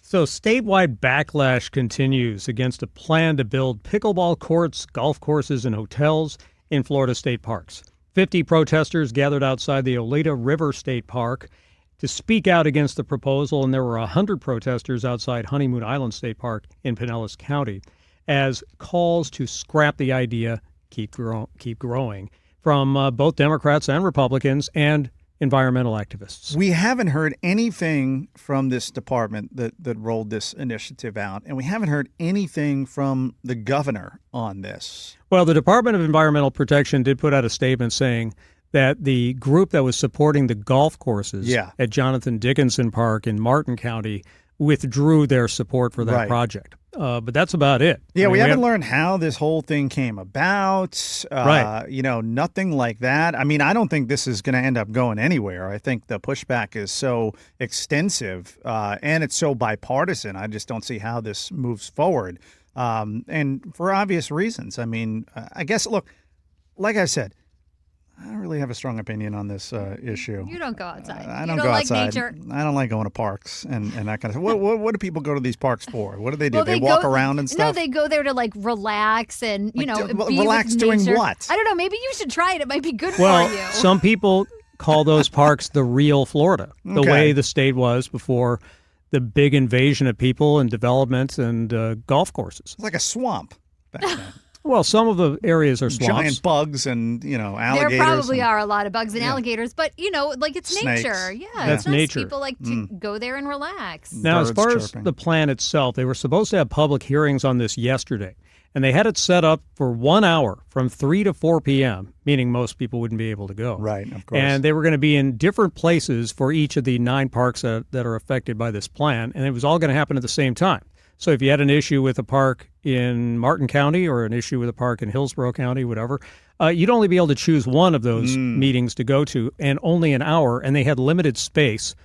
So statewide backlash continues against a plan to build pickleball courts, golf courses, and hotels in Florida state parks. 50 protesters gathered outside the Oleta River State Park to speak out against the proposal, and there were 100 protesters outside Honeymoon Island State Park in Pinellas County as calls to scrap the idea keep growing from both Democrats and Republicans and environmental activists. We haven't heard anything from this department that rolled this initiative out, and we haven't heard anything from the governor on this. Well, the Department of Environmental Protection did put out a statement saying that the group that was supporting the golf courses at Jonathan Dickinson Park in Martin County withdrew their support for that project. But that's about it. Yeah, we haven't learned how this whole thing came about. Nothing like that. I mean, I don't think this is going to end up going anywhere. I think the pushback is so extensive and it's so bipartisan. I just don't see how this moves forward. And for obvious reasons. I mean, I guess, look, like I said, I don't really have a strong opinion on this issue. You don't go outside. I don't go like outside. Nature. I don't like going to parks and that kind of stuff. What do people go to these parks for? What do they do? They walk around and stuff? No, they go there to like relax and, be relax with doing nature. what? I don't know. Maybe you should try it. It might be good for you. Some people call those parks the real Florida, the way the state was before the big invasion of people and development and golf courses. It's like a swamp back then. Well, some of the areas are swamps. Giant bugs and, alligators. There probably are a lot of bugs and alligators, but, it's Snakes. nature. Yeah, That's it's nice. nature. People like to go there and relax. Now, as far as the plan itself, they were supposed to have public hearings on this yesterday, and they had it set up for 1 hour from 3 to 4 p.m., meaning most people wouldn't be able to go. Right, of course. And they were going to be in different places for each of the 9 parks that are affected by this plan, and it was all going to happen at the same time. So if you had an issue with a park in Martin County or an issue with a park in Hillsborough County, whatever, you'd only be able to choose one of those meetings to go to, and only an hour, and they had limited space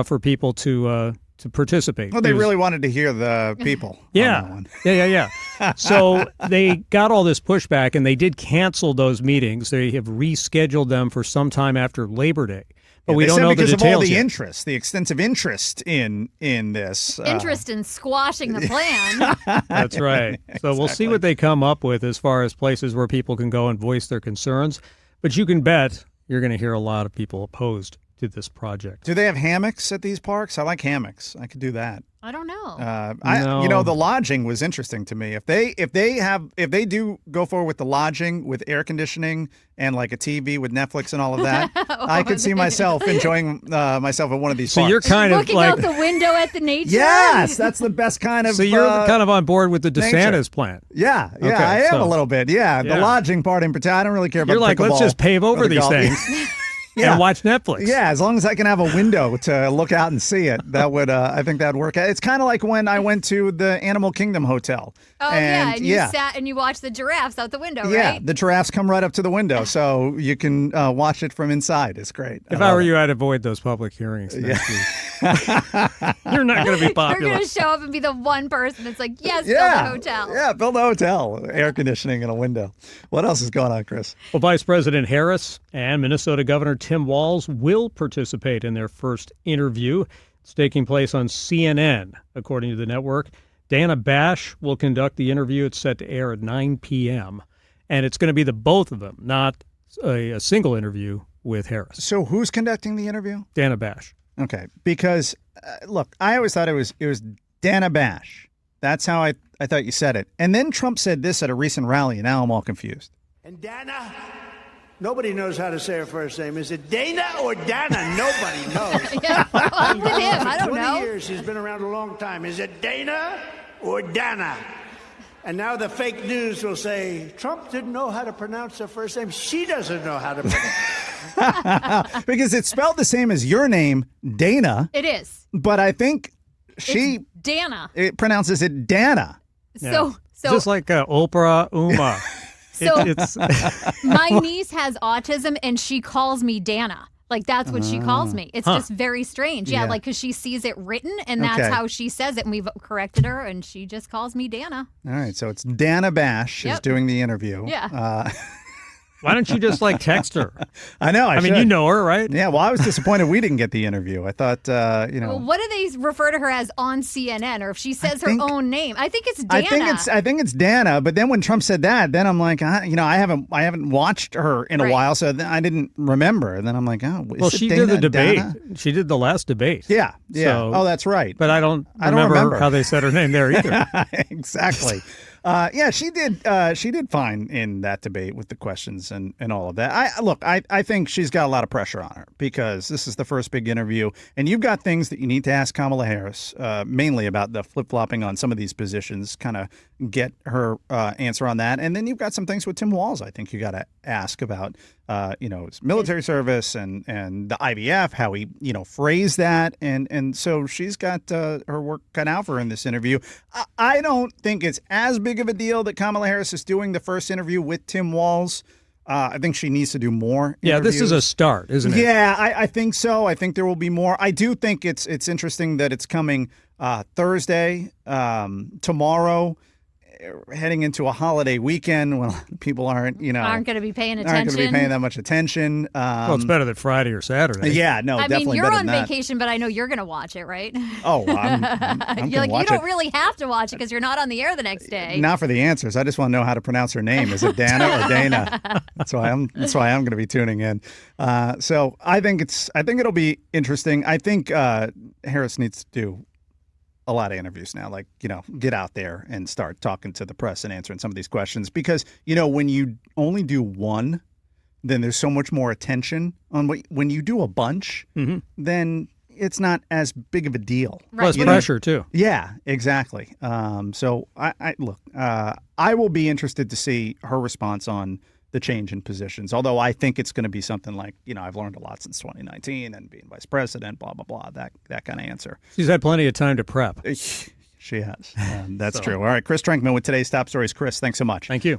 for people to participate. Well, they really wanted to hear the people. Yeah. On that one. Yeah. So they got all this pushback, and they did cancel those meetings. They have rescheduled them for some time after Labor Day. But we don't know the details because of all the yet. interest, the extensive interest in this. Interest in squashing the plan. That's right. So we'll see what they come up with as far as places where people can go and voice their concerns. But you can bet you're going to hear a lot of people opposed to this project. Do they have hammocks at these parks? I like hammocks. I could do that. I don't know. No. The lodging was interesting to me. If they do go forward with the lodging with air conditioning and like a TV with Netflix and all of that, I could see myself enjoying myself at one of these parks. So you're kind of looking like out the window at the nature. Yes, that's the best kind of. So you're kind of on board with the DeSantis plan. Yeah, I am a little bit. Yeah, the lodging part in particular. I don't really care about. You're like, let's just pave over these things. And watch Netflix. Yeah, as long as I can have a window to look out and see it, that would I think that would work. It's kind of like when I went to the Animal Kingdom Hotel. Oh, and you sat and you watched the giraffes out the window, right? Yeah, the giraffes come right up to the window, so you can watch it from inside. It's great. If I were you, I'd avoid those public hearings next week. You're not going to be popular. You're going to show up and be the one person that's like, yes, build a hotel. Yeah, build a hotel, air conditioning and a window. What else is going on, Chris? Well, Vice President Harris and Minnesota Governor Tim Walz will participate in their first interview. It's taking place on CNN, according to the network. Dana Bash will conduct the interview. It's set to air at 9 p.m. And it's going to be the both of them, not a single interview with Harris. So who's conducting the interview? Dana Bash. Okay, because, look, I always thought it was Dana Bash. That's how I thought you said it. And then Trump said this at a recent rally, and now I'm all confused. And Dana, nobody knows how to say her first name. Is it Dana or Dana? Nobody knows. Yeah, I'm with him. I don't 20 know. years, she's been around a long time. Is it Dana or Dana? And now the fake news will say, Trump didn't know how to pronounce her first name. She doesn't know how to pronounce it. Because it's spelled the same as your name, Dana. It is. But I think it's Dana. It pronounces it Dana. So just like Oprah Uma. it's my niece has autism and she calls me Dana. Like, that's what she calls me. It's just very strange. Yeah, like, because she sees it written, and that's how she says it. And we've corrected her, and she just calls me Dana. All right, so it's Dana Bash is doing the interview. Yeah. Why don't you just text her? I know. I mean, you know her, right? Yeah. Well, I was disappointed we didn't get the interview. I thought, Well, what do they refer to her as on CNN, or if she says her own name? I think it's Dana. I think it's Dana. But then when Trump said that, then I'm like, I haven't watched her in a while, so I didn't remember. And then I'm like, she did the debate. Dana? She did the last debate. Yeah. So, that's right. But I don't remember how they said her name there either. Exactly. She did fine in that debate with the questions and all of that. I think she's got a lot of pressure on her because this is the first big interview, and you've got things that you need to ask Kamala Harris, mainly about the flip-flopping on some of these positions, kind of get her answer on that. And then you've got some things with Tim Walz I think you got to ask about, his military service and the IVF, how he, phrased that. And so she's got her work cut out for her in this interview. I don't think it's as big of a deal that Kamala Harris is doing the first interview with Tim Walz. I think she needs to do more interviews. Yeah, this is a start, isn't it? Yeah, I think so. I think there will be more. I do think it's interesting that it's coming Thursday, tomorrow, heading into a holiday weekend when people aren't going to be paying attention. Aren't going to be paying that much attention. Well, it's better than Friday or Saturday. Yeah, no, definitely you're better on than that. vacation, but I know you're going to watch it, right? Oh, I'm you're like, watch you don't it. really have to watch it because you're not on the air the next day. Not for the answers. I just want to know how to pronounce her name. Is it Dana or Dana? That's why I'm going to be tuning in. So I think it'll be interesting. I think Harris needs to do a lot of interviews now, get out there and start talking to the press and answering some of these questions, because when you only do one, then there's so much more attention on when you do a bunch, then it's not as big of a deal. Right. Less pressure too. Yeah, exactly. So I will be interested to see her response on the change in positions, although I think it's going to be something like, I've learned a lot since 2019 and being vice president, blah, blah, blah, that kind of answer. She's had plenty of time to prep. She has. That's true. All right, Chris Trankman with today's top stories. Chris, thanks so much. Thank you.